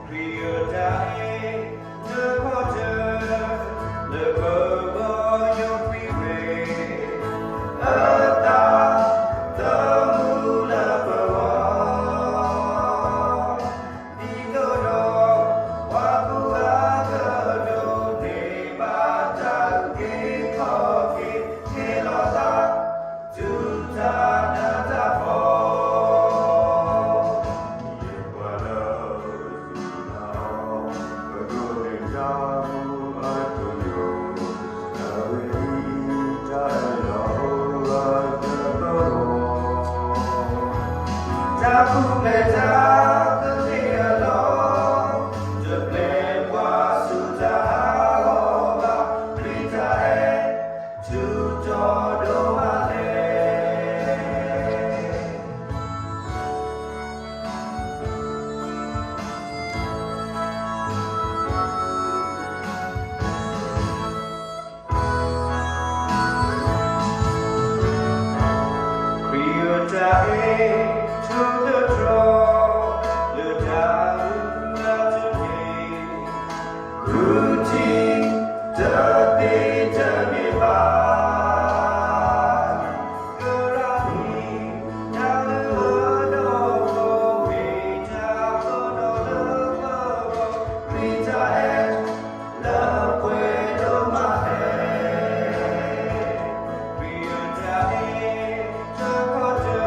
Rio Dai, the water, the Bobo, your freeway, the Mula Bawa, Digodo, Wakuagado, Neba, Jake, Koki, Kelota, Tuta, Natapo. Aku belajar ketika lo jeblet sudah loba berita jodoh balik. Rio Dai to the draw, the down today. Routine, the day to be by. Gurani, down the road of me, down the road of Rita and love with my head. Rio Dai, the water.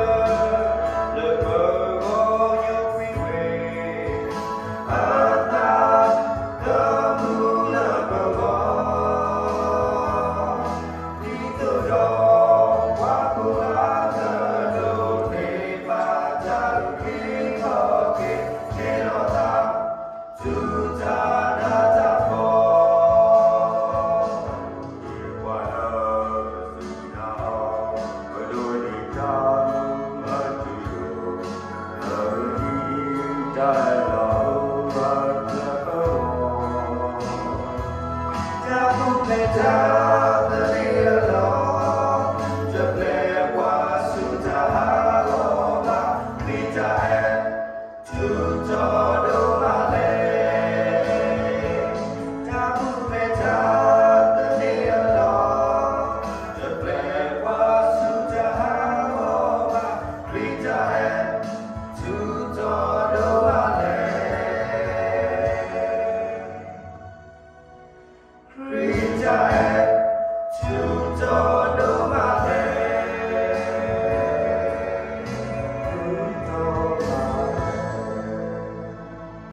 Aku belajar